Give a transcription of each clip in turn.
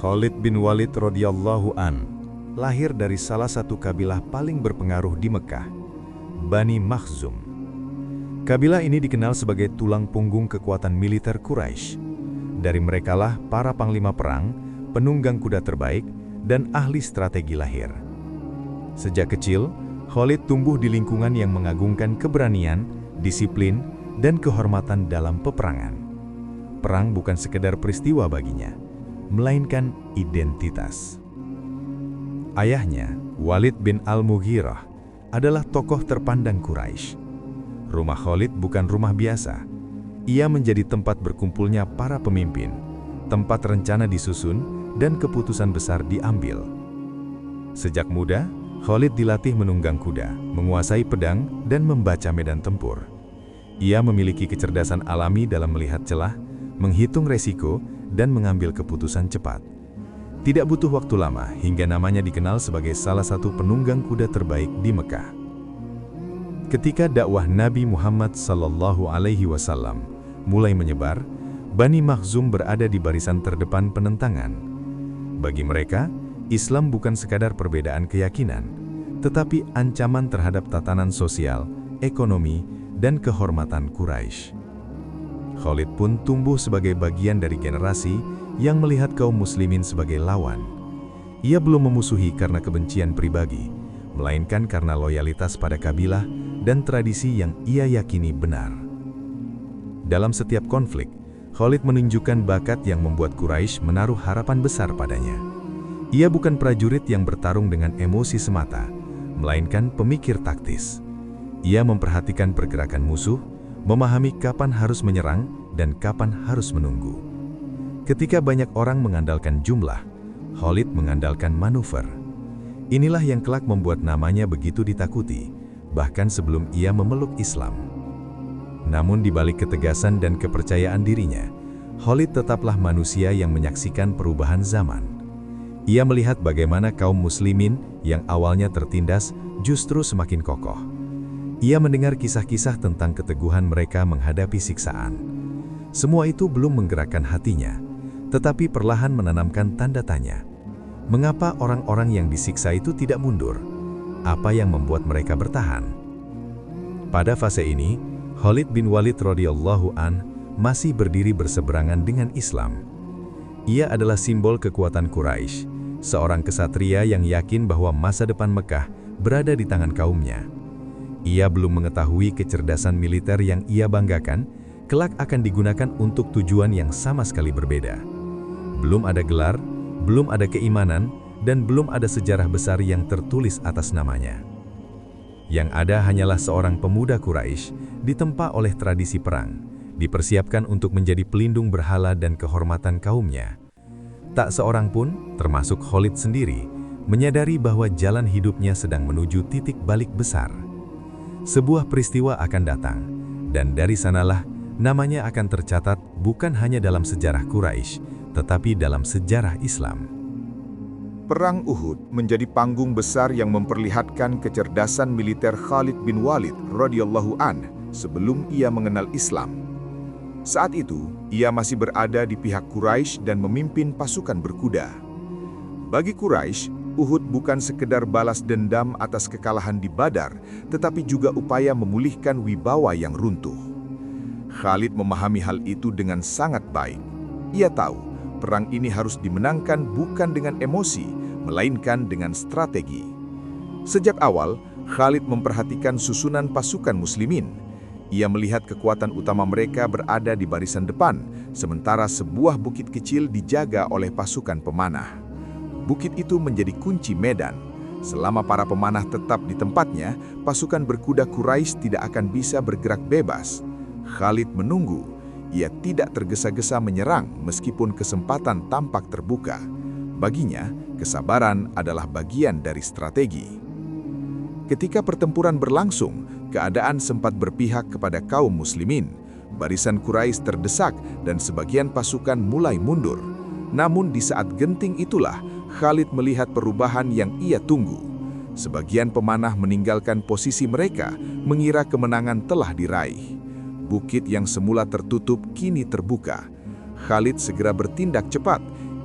Khalid bin Walid radhiyallahu an lahir dari salah satu kabilah paling berpengaruh di Mekah, Bani Makhzum. Kabilah ini dikenal sebagai tulang punggung kekuatan militer Quraisy. Dari merekalah para panglima perang, penunggang kuda terbaik, dan ahli strategi lahir. Sejak kecil, Khalid tumbuh di lingkungan yang mengagungkan keberanian, disiplin, dan kehormatan dalam peperangan. Perang bukan sekedar peristiwa baginya, melainkan identitas. Ayahnya, Walid bin Al-Mughirah, adalah tokoh terpandang Quraisy. Rumah Khalid bukan rumah biasa. Ia menjadi tempat berkumpulnya para pemimpin, tempat rencana disusun, dan keputusan besar diambil. Sejak muda, Khalid dilatih menunggang kuda, menguasai pedang, dan membaca medan tempur. Ia memiliki kecerdasan alami dalam melihat celah, menghitung resiko, dan mengambil keputusan cepat. Tidak butuh waktu lama hingga namanya dikenal sebagai salah satu penunggang kuda terbaik di Mekah. Ketika dakwah Nabi Muhammad SAW mulai menyebar, Bani Makhzum berada di barisan terdepan penentangan. Bagi mereka, Islam bukan sekadar perbedaan keyakinan, tetapi ancaman terhadap tatanan sosial, ekonomi, dan kehormatan Quraisy. Khalid pun tumbuh sebagai bagian dari generasi yang melihat kaum muslimin sebagai lawan. Ia belum memusuhi karena kebencian pribadi, melainkan karena loyalitas pada kabilah dan tradisi yang ia yakini benar. Dalam setiap konflik, Khalid menunjukkan bakat yang membuat Quraisy menaruh harapan besar padanya. Ia bukan prajurit yang bertarung dengan emosi semata, melainkan pemikir taktis. Ia memperhatikan pergerakan musuh, memahami kapan harus menyerang dan kapan harus menunggu. Ketika banyak orang mengandalkan jumlah, Khalid mengandalkan manuver. Inilah yang kelak membuat namanya begitu ditakuti, bahkan sebelum ia memeluk Islam. Namun di balik ketegasan dan kepercayaan dirinya, Khalid tetaplah manusia yang menyaksikan perubahan zaman. Ia melihat bagaimana kaum muslimin yang awalnya tertindas justru semakin kokoh. Ia mendengar kisah-kisah tentang keteguhan mereka menghadapi siksaan. Semua itu belum menggerakkan hatinya, tetapi perlahan menanamkan tanda tanya. Mengapa orang-orang yang disiksa itu tidak mundur? Apa yang membuat mereka bertahan? Pada fase ini, Khalid bin Walid radhiyallahu an masih berdiri berseberangan dengan Islam. Ia adalah simbol kekuatan Quraisy, seorang kesatria yang yakin bahwa masa depan Mekah berada di tangan kaumnya. Ia belum mengetahui kecerdasan militer yang ia banggakan, kelak akan digunakan untuk tujuan yang sama sekali berbeda. Belum ada gelar, belum ada keimanan, dan belum ada sejarah besar yang tertulis atas namanya. Yang ada hanyalah seorang pemuda Quraisy ditempa oleh tradisi perang, dipersiapkan untuk menjadi pelindung berhala dan kehormatan kaumnya. Tak seorang pun, termasuk Khalid sendiri, menyadari bahwa jalan hidupnya sedang menuju titik balik besar. Sebuah peristiwa akan datang, dan dari sanalah namanya akan tercatat bukan hanya dalam sejarah Quraisy, tetapi dalam sejarah Islam. Perang Uhud menjadi panggung besar yang memperlihatkan kecerdasan militer Khalid bin Walid radhiyallahu an sebelum ia mengenal Islam. Saat itu, ia masih berada di pihak Quraisy dan memimpin pasukan berkuda. Bagi Quraisy, Uhud bukan sekedar balas dendam atas kekalahan di Badar, tetapi juga upaya memulihkan wibawa yang runtuh. Khalid memahami hal itu dengan sangat baik. Ia tahu, perang ini harus dimenangkan bukan dengan emosi, melainkan dengan strategi. Sejak awal, Khalid memperhatikan susunan pasukan muslimin. Ia melihat kekuatan utama mereka berada di barisan depan, sementara sebuah bukit kecil dijaga oleh pasukan pemanah. Bukit itu menjadi kunci medan. Selama para pemanah tetap di tempatnya, pasukan berkuda Quraisy tidak akan bisa bergerak bebas. Khalid menunggu. Ia tidak tergesa-gesa menyerang meskipun kesempatan tampak terbuka. Baginya, kesabaran adalah bagian dari strategi. Ketika pertempuran berlangsung, keadaan sempat berpihak kepada kaum muslimin. Barisan Quraisy terdesak dan sebagian pasukan mulai mundur. Namun di saat genting itulah, Khalid melihat perubahan yang ia tunggu. Sebagian pemanah meninggalkan posisi mereka, mengira kemenangan telah diraih. Bukit yang semula tertutup kini terbuka. Khalid segera bertindak cepat.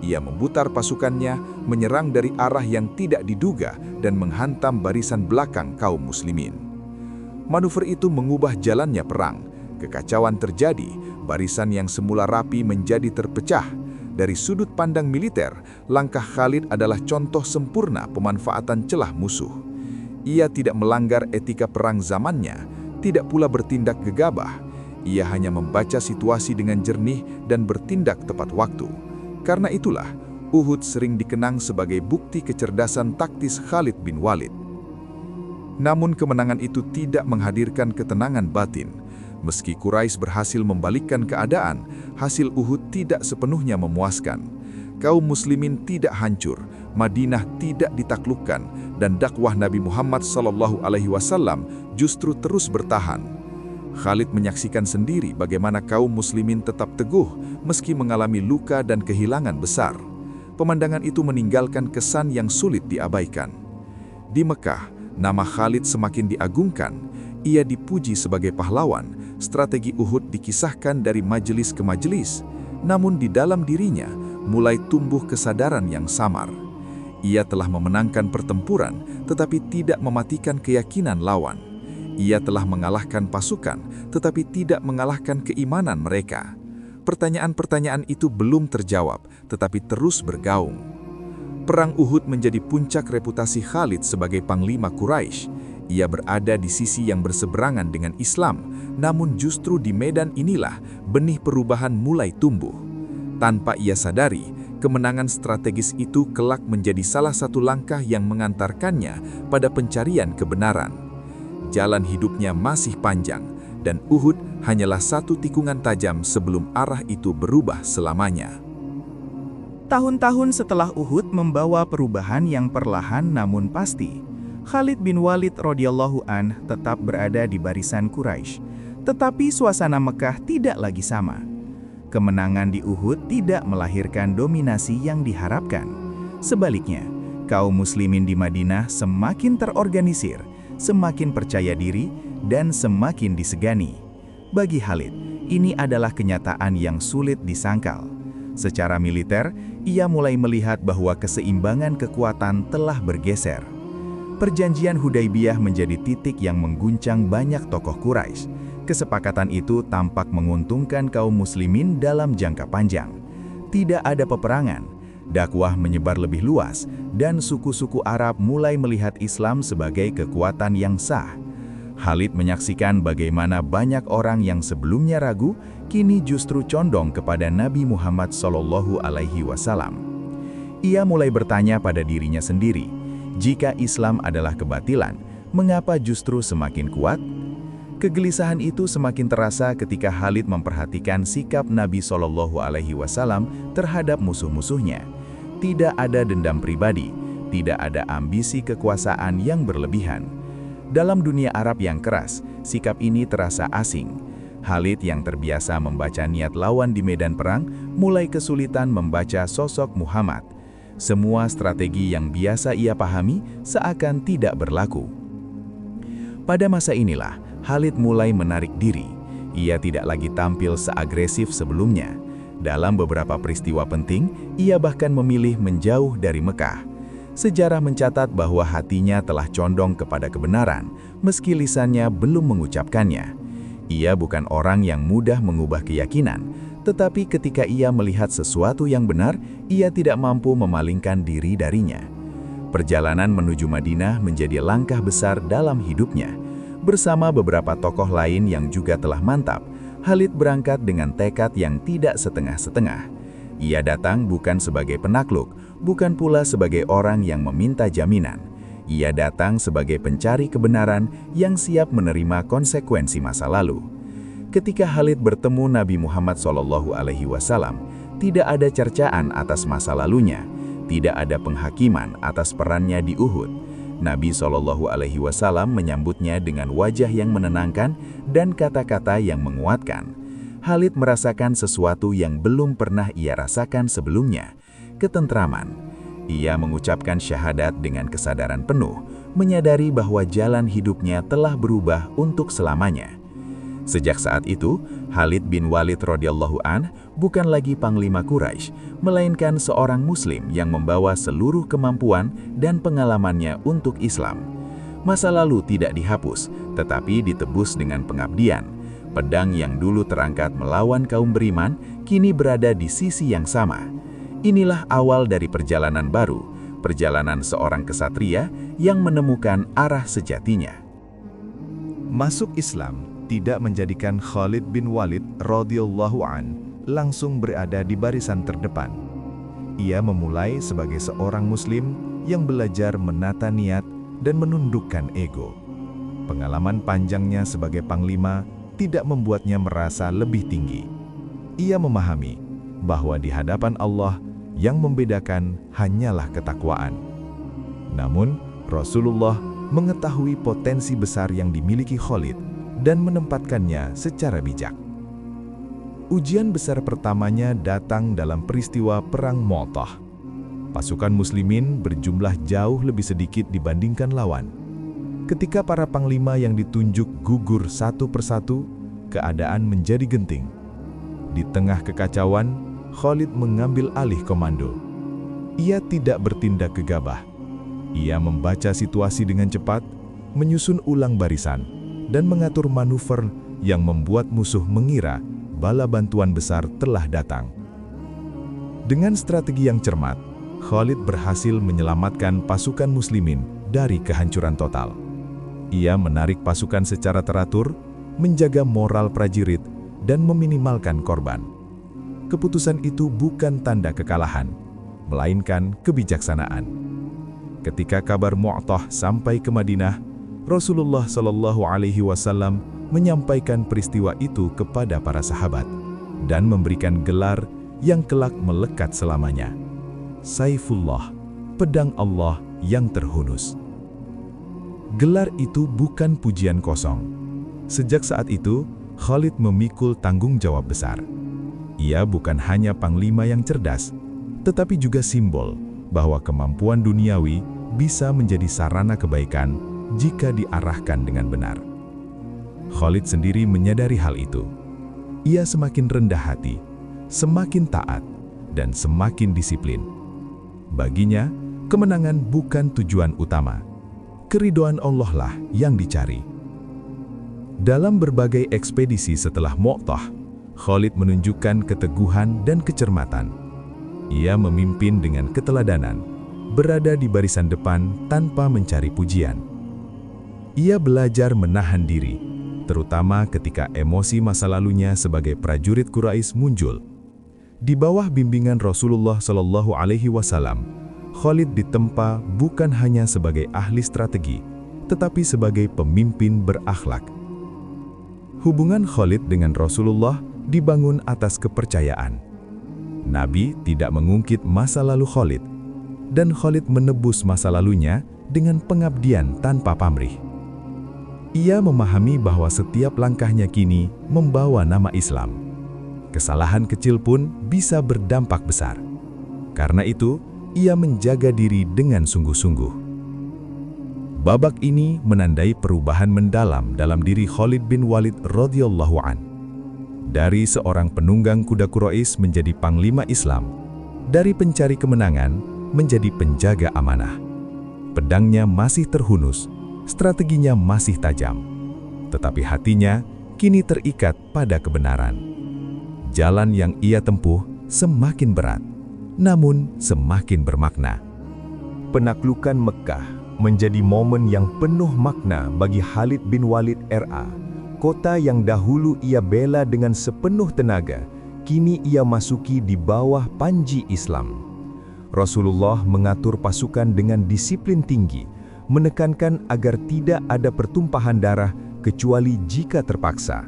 Ia memutar pasukannya, menyerang dari arah yang tidak diduga dan menghantam barisan belakang kaum muslimin. Manuver itu mengubah jalannya perang. Kekacauan terjadi, barisan yang semula rapi menjadi terpecah. Dari sudut pandang militer, langkah Khalid adalah contoh sempurna pemanfaatan celah musuh. Ia tidak melanggar etika perang zamannya, tidak pula bertindak gegabah. Ia hanya membaca situasi dengan jernih dan bertindak tepat waktu. Karena itulah, Uhud sering dikenang sebagai bukti kecerdasan taktis Khalid bin Walid. Namun kemenangan itu tidak menghadirkan ketenangan batin. Meski Quraisy berhasil membalikkan keadaan, hasil Uhud tidak sepenuhnya memuaskan. Kaum muslimin tidak hancur, Madinah tidak ditaklukkan, dan dakwah Nabi Muhammad SAW justru terus bertahan. Khalid menyaksikan sendiri bagaimana kaum muslimin tetap teguh meski mengalami luka dan kehilangan besar. Pemandangan itu meninggalkan kesan yang sulit diabaikan. Di Mekah, nama Khalid semakin diagungkan. Ia dipuji sebagai pahlawan. Strategi Uhud dikisahkan dari majelis ke majelis. Namun di dalam dirinya mulai tumbuh kesadaran yang samar. Ia telah memenangkan pertempuran tetapi tidak mematikan keyakinan lawan. Ia telah mengalahkan pasukan, tetapi tidak mengalahkan keimanan mereka. Pertanyaan-pertanyaan itu belum terjawab, tetapi terus bergaung. Perang Uhud menjadi puncak reputasi Khalid sebagai panglima Quraisy. Ia berada di sisi yang berseberangan dengan Islam, namun justru di medan inilah benih perubahan mulai tumbuh. Tanpa ia sadari, kemenangan strategis itu kelak menjadi salah satu langkah yang mengantarkannya pada pencarian kebenaran. Jalan hidupnya masih panjang, dan Uhud hanyalah satu tikungan tajam sebelum arah itu berubah selamanya. Tahun-tahun setelah Uhud membawa perubahan yang perlahan namun pasti. Khalid bin Walid radhiyallahu an tetap berada di barisan Quraisy, tetapi suasana Mekah tidak lagi sama. Kemenangan di Uhud tidak melahirkan dominasi yang diharapkan. Sebaliknya, kaum muslimin di Madinah semakin terorganisir, semakin percaya diri, dan semakin disegani. Bagi Khalid, ini adalah kenyataan yang sulit disangkal. Secara militer, ia mulai melihat bahwa keseimbangan kekuatan telah bergeser. Perjanjian Hudaybiyah menjadi titik yang mengguncang banyak tokoh Quraisy. Kesepakatan itu tampak menguntungkan kaum muslimin dalam jangka panjang. Tidak ada peperangan, dakwah menyebar lebih luas, dan suku-suku Arab mulai melihat Islam sebagai kekuatan yang sah. Khalid menyaksikan bagaimana banyak orang yang sebelumnya ragu, kini justru condong kepada Nabi Muhammad SAW. Ia mulai bertanya pada dirinya sendiri, jika Islam adalah kebatilan, mengapa justru semakin kuat? Kegelisahan itu semakin terasa ketika Khalid memperhatikan sikap Nabi SAW terhadap musuh-musuhnya. Tidak ada dendam pribadi, tidak ada ambisi kekuasaan yang berlebihan. Dalam dunia Arab yang keras, sikap ini terasa asing. Khalid yang terbiasa membaca niat lawan di medan perang, mulai kesulitan membaca sosok Muhammad. Semua strategi yang biasa ia pahami seakan tidak berlaku. Pada masa inilah, Khalid mulai menarik diri. Ia tidak lagi tampil seagresif sebelumnya. Dalam beberapa peristiwa penting, ia bahkan memilih menjauh dari Mekah. Sejarah mencatat bahwa hatinya telah condong kepada kebenaran, meski lisannya belum mengucapkannya. Ia bukan orang yang mudah mengubah keyakinan, tetapi ketika ia melihat sesuatu yang benar, ia tidak mampu memalingkan diri darinya. Perjalanan menuju Madinah menjadi langkah besar dalam hidupnya. Bersama beberapa tokoh lain yang juga telah mantap, Khalid berangkat dengan tekad yang tidak setengah-setengah. Ia datang bukan sebagai penakluk, bukan pula sebagai orang yang meminta jaminan. Ia datang sebagai pencari kebenaran yang siap menerima konsekuensi masa lalu. Ketika Khalid bertemu Nabi Muhammad SAW, tidak ada cercaan atas masa lalunya, tidak ada penghakiman atas perannya di Uhud. Nabi SAW menyambutnya dengan wajah yang menenangkan dan kata-kata yang menguatkan. Khalid merasakan sesuatu yang belum pernah ia rasakan sebelumnya, ketentraman. Ia mengucapkan syahadat dengan kesadaran penuh, menyadari bahwa jalan hidupnya telah berubah untuk selamanya. Sejak saat itu, Khalid bin Walid radhiyallahu an bukan lagi panglima Quraisy, melainkan seorang muslim yang membawa seluruh kemampuan dan pengalamannya untuk Islam. Masa lalu tidak dihapus, tetapi ditebus dengan pengabdian. Pedang yang dulu terangkat melawan kaum beriman, kini berada di sisi yang sama. Inilah awal dari perjalanan baru, perjalanan seorang kesatria yang menemukan arah sejatinya. Masuk Islam tidak menjadikan Khalid bin Walid radhiyallahu an langsung berada di barisan terdepan. Ia memulai sebagai seorang muslim yang belajar menata niat dan menundukkan ego. Pengalaman panjangnya sebagai panglima tidak membuatnya merasa lebih tinggi. Ia memahami bahwa di hadapan Allah yang membedakan hanyalah ketakwaan. Namun, Rasulullah mengetahui potensi besar yang dimiliki Khalid dan menempatkannya secara bijak. Ujian besar pertamanya datang dalam peristiwa Perang Mu'tah. Pasukan muslimin berjumlah jauh lebih sedikit dibandingkan lawan. Ketika para panglima yang ditunjuk gugur satu persatu, keadaan menjadi genting. Di tengah kekacauan, Khalid mengambil alih komando. Ia tidak bertindak gegabah. Ia membaca situasi dengan cepat, menyusun ulang barisan, dan mengatur manuver yang membuat musuh mengira bala bantuan besar telah datang. Dengan strategi yang cermat, Khalid berhasil menyelamatkan pasukan muslimin dari kehancuran total. Ia menarik pasukan secara teratur, menjaga moral prajurit, dan meminimalkan korban. Keputusan itu bukan tanda kekalahan, melainkan kebijaksanaan. Ketika kabar Mu'tah sampai ke Madinah, Rasulullah Shallallahu Alaihi Wasallam menyampaikan peristiwa itu kepada para sahabat dan memberikan gelar yang kelak melekat selamanya. Saifullah, pedang Allah yang terhunus. Gelar itu bukan pujian kosong. Sejak saat itu, Khalid memikul tanggung jawab besar. Ia bukan hanya panglima yang cerdas, tetapi juga simbol bahwa kemampuan duniawi bisa menjadi sarana kebaikan jika diarahkan dengan benar. Khalid sendiri menyadari hal itu. Ia semakin rendah hati, semakin taat, dan semakin disiplin. Baginya, kemenangan bukan tujuan utama. Keridhaan Allah lah yang dicari. Dalam berbagai ekspedisi setelah Mu'tah, Khalid menunjukkan keteguhan dan kecermatan. Ia memimpin dengan keteladanan, berada di barisan depan tanpa mencari pujian. Ia belajar menahan diri, terutama ketika emosi masa lalunya sebagai prajurit Quraisy muncul. Di bawah bimbingan Rasulullah Shallallahu Alaihi Wasallam, Khalid ditempa bukan hanya sebagai ahli strategi, tetapi sebagai pemimpin berakhlak. Hubungan Khalid dengan Rasulullah dibangun atas kepercayaan. Nabi tidak mengungkit masa lalu Khalid, dan Khalid menebus masa lalunya dengan pengabdian tanpa pamrih. Ia memahami bahwa setiap langkahnya kini membawa nama Islam. Kesalahan kecil pun bisa berdampak besar. Karena itu, ia menjaga diri dengan sungguh-sungguh. Babak ini menandai perubahan mendalam dalam diri Khalid bin Walid radhiyallahu an. Dari seorang penunggang kuda Quraisy menjadi panglima Islam, dari pencari kemenangan menjadi penjaga amanah. Pedangnya masih terhunus, strateginya masih tajam, tetapi hatinya kini terikat pada kebenaran. Jalan yang ia tempuh semakin berat, namun semakin bermakna. Penaklukan Mekkah menjadi momen yang penuh makna bagi Khalid bin Walid RA. Kota yang dahulu ia bela dengan sepenuh tenaga, kini ia masuki di bawah panji Islam. Rasulullah mengatur pasukan dengan disiplin tinggi, menekankan agar tidak ada pertumpahan darah kecuali jika terpaksa.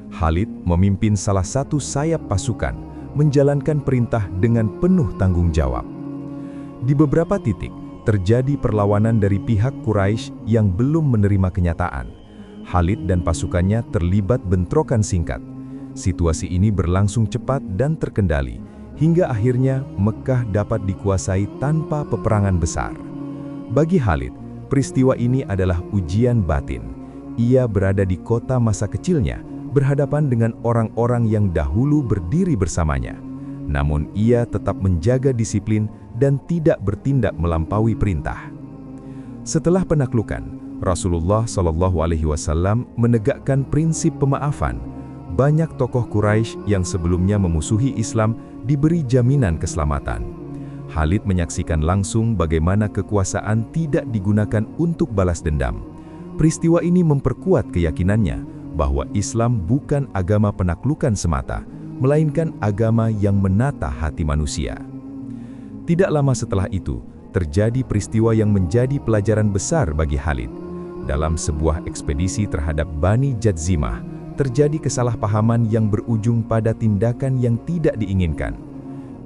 Khalid memimpin salah satu sayap pasukan, menjalankan perintah dengan penuh tanggung jawab. Di beberapa titik, terjadi perlawanan dari pihak Quraisy yang belum menerima kenyataan. Khalid dan pasukannya terlibat bentrokan singkat. Situasi ini berlangsung cepat dan terkendali, hingga akhirnya Mekkah dapat dikuasai tanpa peperangan besar. Bagi Khalid, peristiwa ini adalah ujian batin. Ia berada di kota masa kecilnya, berhadapan dengan orang-orang yang dahulu berdiri bersamanya. Namun ia tetap menjaga disiplin dan tidak bertindak melampaui perintah. Setelah penaklukan, Rasulullah SAW menegakkan prinsip pemaafan. Banyak tokoh Quraisy yang sebelumnya memusuhi Islam diberi jaminan keselamatan. Khalid menyaksikan langsung bagaimana kekuasaan tidak digunakan untuk balas dendam. Peristiwa ini memperkuat keyakinannya bahwa Islam bukan agama penaklukan semata, melainkan agama yang menata hati manusia. Tidak lama setelah itu, terjadi peristiwa yang menjadi pelajaran besar bagi Khalid. Dalam sebuah ekspedisi terhadap Bani Jadzimah, terjadi kesalahpahaman yang berujung pada tindakan yang tidak diinginkan.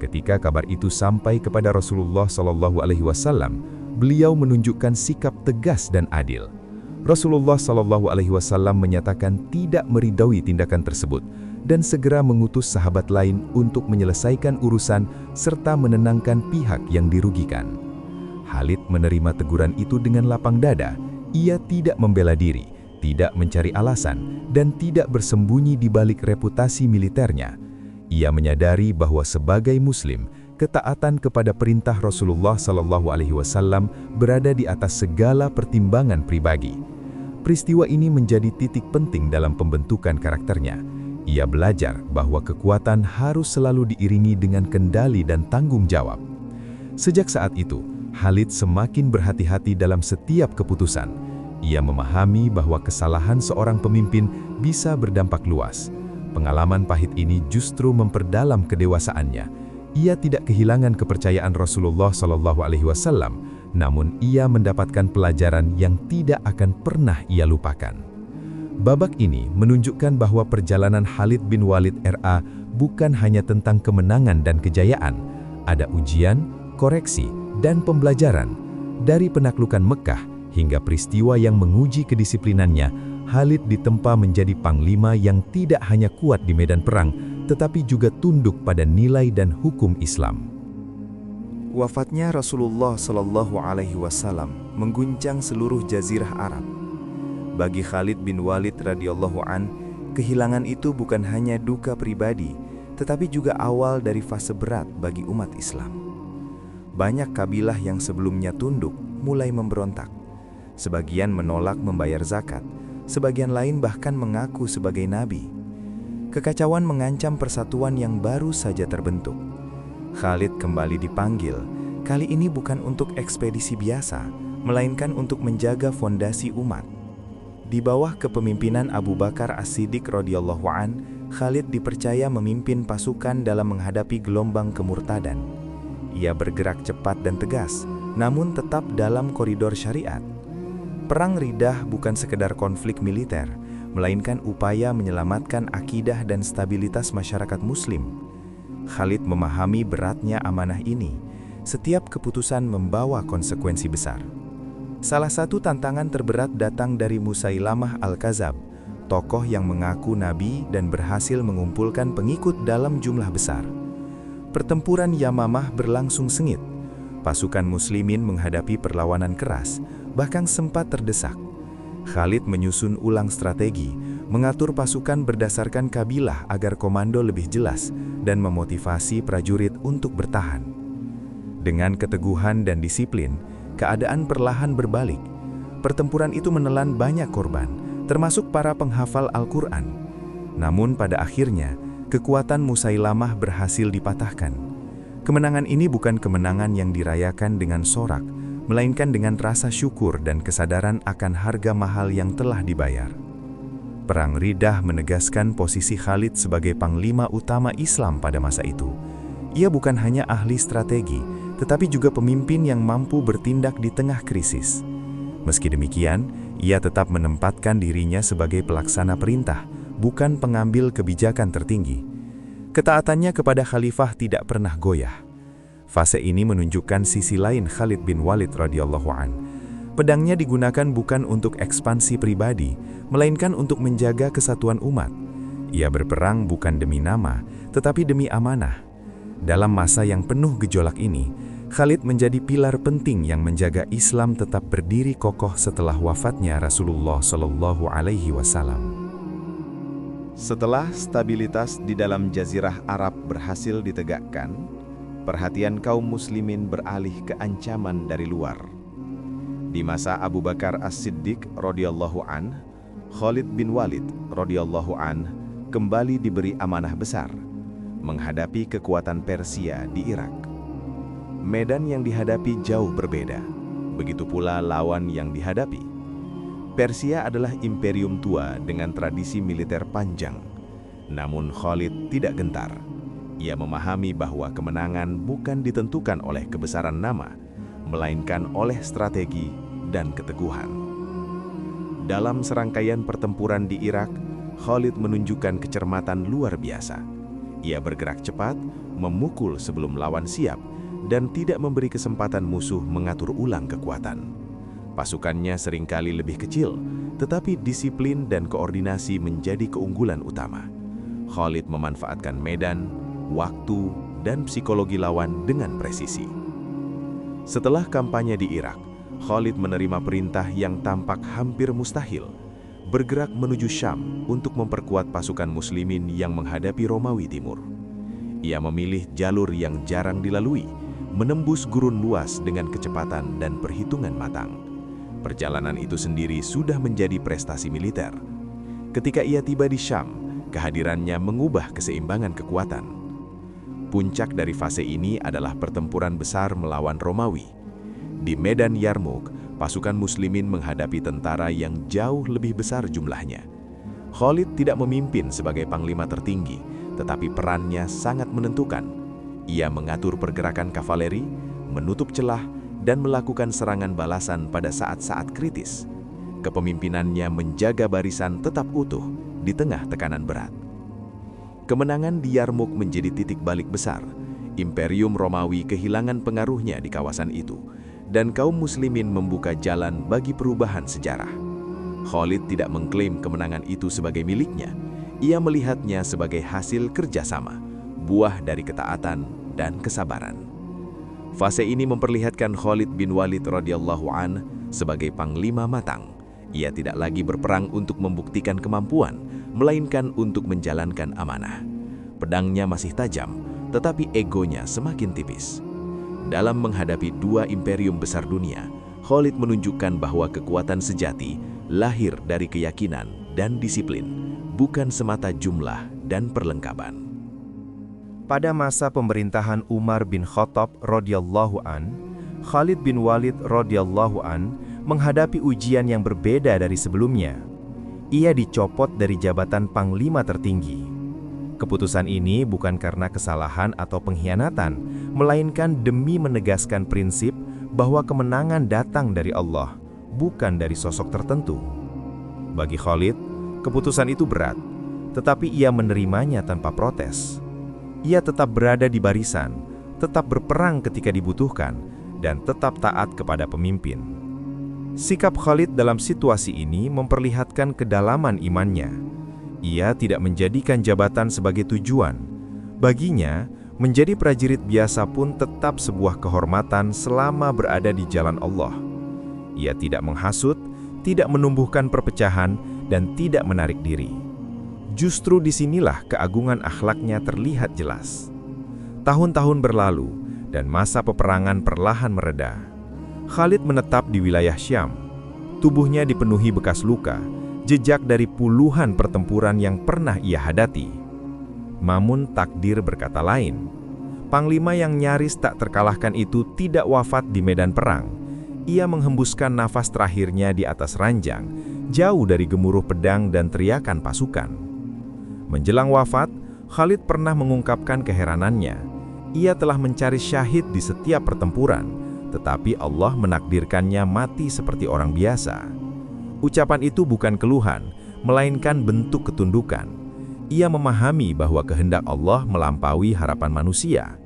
Ketika kabar itu sampai kepada Rasulullah SAW, beliau menunjukkan sikap tegas dan adil. Rasulullah SAW menyatakan tidak meridai tindakan tersebut dan segera mengutus sahabat lain untuk menyelesaikan urusan serta menenangkan pihak yang dirugikan. Khalid menerima teguran itu dengan lapang dada. Ia tidak membela diri, tidak mencari alasan, dan tidak bersembunyi di balik reputasi militernya. Ia menyadari bahwa sebagai Muslim, ketaatan kepada perintah Rasulullah SAW berada di atas segala pertimbangan pribadi. Peristiwa ini menjadi titik penting dalam pembentukan karakternya. Ia belajar bahwa kekuatan harus selalu diiringi dengan kendali dan tanggung jawab. Sejak saat itu, Khalid semakin berhati-hati dalam setiap keputusan. Ia memahami bahwa kesalahan seorang pemimpin bisa berdampak luas. Pengalaman pahit ini justru memperdalam kedewasaannya. Ia tidak kehilangan kepercayaan Rasulullah SAW, namun ia mendapatkan pelajaran yang tidak akan pernah ia lupakan. Babak ini menunjukkan bahwa perjalanan Khalid bin Walid RA bukan hanya tentang kemenangan dan kejayaan. Ada ujian, koreksi, dan pembelajaran. Dari penaklukan Mekah hingga peristiwa yang menguji kedisiplinannya, Khalid ditempa menjadi panglima yang tidak hanya kuat di medan perang, tetapi juga tunduk pada nilai dan hukum Islam. Wafatnya Rasulullah SAW mengguncang seluruh jazirah Arab. Bagi Khalid bin Walid radhiyallahu an, kehilangan itu bukan hanya duka pribadi, tetapi juga awal dari fase berat bagi umat Islam. Banyak kabilah yang sebelumnya tunduk mulai memberontak. Sebagian menolak membayar zakat, sebagian lain bahkan mengaku sebagai nabi. Kekacauan mengancam persatuan yang baru saja terbentuk. Khalid kembali dipanggil, kali ini bukan untuk ekspedisi biasa, melainkan untuk menjaga fondasi umat. Di bawah kepemimpinan Abu Bakar As-Siddiq radhiyallahu an, Khalid dipercaya memimpin pasukan dalam menghadapi gelombang kemurtadan. Ia bergerak cepat dan tegas, namun tetap dalam koridor syariat. Perang Riddah bukan sekedar konflik militer, melainkan upaya menyelamatkan akidah dan stabilitas masyarakat Muslim. Khalid memahami beratnya amanah ini. Setiap keputusan membawa konsekuensi besar. Salah satu tantangan terberat datang dari Musailamah Al-Kadzab, tokoh yang mengaku nabi dan berhasil mengumpulkan pengikut dalam jumlah besar. Pertempuran Yamamah berlangsung sengit. Pasukan muslimin menghadapi perlawanan keras, bahkan sempat terdesak. Khalid menyusun ulang strategi, mengatur pasukan berdasarkan kabilah agar komando lebih jelas, dan memotivasi prajurit untuk bertahan. Dengan keteguhan dan disiplin, keadaan perlahan berbalik. Pertempuran itu menelan banyak korban, termasuk para penghafal Al-Quran. Namun pada akhirnya, kekuatan Musailamah berhasil dipatahkan. Kemenangan ini bukan kemenangan yang dirayakan dengan sorak, melainkan dengan rasa syukur dan kesadaran akan harga mahal yang telah dibayar. Perang Riddah menegaskan posisi Khalid sebagai panglima utama Islam pada masa itu. Ia bukan hanya ahli strategi, tetapi juga pemimpin yang mampu bertindak di tengah krisis. Meski demikian, ia tetap menempatkan dirinya sebagai pelaksana perintah, bukan pengambil kebijakan tertinggi. Ketaatannya kepada khalifah tidak pernah goyah. Fase ini menunjukkan sisi lain Khalid bin Walid radhiyallahu an. Pedangnya digunakan bukan untuk ekspansi pribadi, melainkan untuk menjaga kesatuan umat. Ia berperang bukan demi nama, tetapi demi amanah. Dalam masa yang penuh gejolak ini, Khalid menjadi pilar penting yang menjaga Islam tetap berdiri kokoh setelah wafatnya Rasulullah SAW. Setelah stabilitas di dalam Jazirah Arab berhasil ditegakkan, perhatian kaum muslimin beralih ke ancaman dari luar. Di masa Abu Bakar As-Siddiq radhiyallahu an, Khalid bin Walid radhiyallahu an kembali diberi amanah besar menghadapi kekuatan Persia di Irak. Medan yang dihadapi jauh berbeda, begitu pula lawan yang dihadapi. Persia adalah imperium tua dengan tradisi militer panjang. Namun Khalid tidak gentar. Ia memahami bahwa kemenangan bukan ditentukan oleh kebesaran nama, melainkan oleh strategi dan keteguhan. Dalam serangkaian pertempuran di Irak, Khalid menunjukkan kecermatan luar biasa. Ia bergerak cepat, memukul sebelum lawan siap, dan tidak memberi kesempatan musuh mengatur ulang kekuatan. Pasukannya seringkali lebih kecil, tetapi disiplin dan koordinasi menjadi keunggulan utama. Khalid memanfaatkan medan, waktu, dan psikologi lawan dengan presisi. Setelah kampanye di Irak, Khalid menerima perintah yang tampak hampir mustahil, bergerak menuju Syam untuk memperkuat pasukan muslimin yang menghadapi Romawi Timur. Ia memilih jalur yang jarang dilalui, menembus gurun luas dengan kecepatan dan perhitungan matang. Perjalanan itu sendiri sudah menjadi prestasi militer. Ketika ia tiba di Syam, kehadirannya mengubah keseimbangan kekuatan. Puncak dari fase ini adalah pertempuran besar melawan Romawi. Di Medan Yarmouk, pasukan muslimin menghadapi tentara yang jauh lebih besar jumlahnya. Khalid tidak memimpin sebagai panglima tertinggi, tetapi perannya sangat menentukan. Ia mengatur pergerakan kavaleri, menutup celah, dan melakukan serangan balasan pada saat-saat kritis. Kepemimpinannya menjaga barisan tetap utuh di tengah tekanan berat. Kemenangan di Yarmouk menjadi titik balik besar. Imperium Romawi kehilangan pengaruhnya di kawasan itu, dan kaum muslimin membuka jalan bagi perubahan sejarah. Khalid tidak mengklaim kemenangan itu sebagai miliknya. Ia melihatnya sebagai hasil kerjasama, buah dari ketaatan dan kesabaran. Fase ini memperlihatkan Khalid bin Walid radhiyallahu an sebagai panglima matang. Ia tidak lagi berperang untuk membuktikan kemampuan, melainkan untuk menjalankan amanah. Pedangnya masih tajam, tetapi egonya semakin tipis. Dalam menghadapi dua imperium besar dunia, Khalid menunjukkan bahwa kekuatan sejati lahir dari keyakinan dan disiplin, bukan semata jumlah dan perlengkapan. Pada masa pemerintahan Umar bin Khattab radhiyallahu an, Khalid bin Walid radhiyallahu an menghadapi ujian yang berbeda dari sebelumnya. Ia dicopot dari jabatan panglima tertinggi. Keputusan ini bukan karena kesalahan atau pengkhianatan, melainkan demi menegaskan prinsip bahwa kemenangan datang dari Allah, bukan dari sosok tertentu. Bagi Khalid, keputusan itu berat, tetapi ia menerimanya tanpa protes. Ia tetap berada di barisan, tetap berperang ketika dibutuhkan, dan tetap taat kepada pemimpin. Sikap Khalid dalam situasi ini memperlihatkan kedalaman imannya. Ia tidak menjadikan jabatan sebagai tujuan. Baginya, menjadi prajurit biasa pun tetap sebuah kehormatan selama berada di jalan Allah. Ia tidak menghasut, tidak menumbuhkan perpecahan, dan tidak menarik diri. Justru disinilah keagungan akhlaknya terlihat jelas. Tahun-tahun berlalu, dan masa peperangan perlahan mereda. Khalid menetap di wilayah Syam. Tubuhnya dipenuhi bekas luka, jejak dari puluhan pertempuran yang pernah ia hadapi. Namun takdir berkata lain. Panglima yang nyaris tak terkalahkan itu tidak wafat di medan perang. Ia menghembuskan nafas terakhirnya di atas ranjang, jauh dari gemuruh pedang dan teriakan pasukan. Menjelang wafat, Khalid pernah mengungkapkan keheranannya. Ia telah mencari syahid di setiap pertempuran, tetapi Allah menakdirkannya mati seperti orang biasa. Ucapan itu bukan keluhan, melainkan bentuk ketundukan. Ia memahami bahwa kehendak Allah melampaui harapan manusia.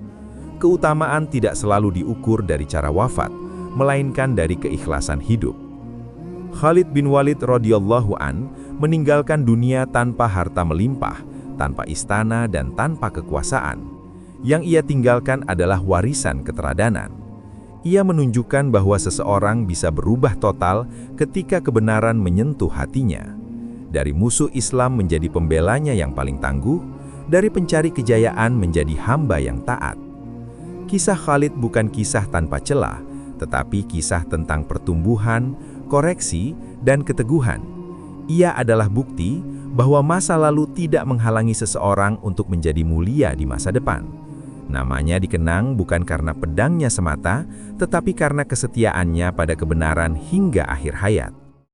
Keutamaan tidak selalu diukur dari cara wafat, melainkan dari keikhlasan hidup. Khalid bin Walid radhiyallahu an meninggalkan dunia tanpa harta melimpah, tanpa istana dan tanpa kekuasaan. Yang ia tinggalkan adalah warisan keteladanan. Ia menunjukkan bahwa seseorang bisa berubah total ketika kebenaran menyentuh hatinya. dari musuh Islam menjadi pembelanya yang paling tangguh, dari pencari kejayaan menjadi hamba yang taat. Kisah Khalid bukan kisah tanpa celah, tetapi kisah tentang pertumbuhan, koreksi, dan keteguhan. Ia adalah bukti bahwa masa lalu tidak menghalangi seseorang untuk menjadi mulia di masa depan. Namanya dikenang bukan karena pedangnya semata, tetapi karena kesetiaannya pada kebenaran hingga akhir hayat.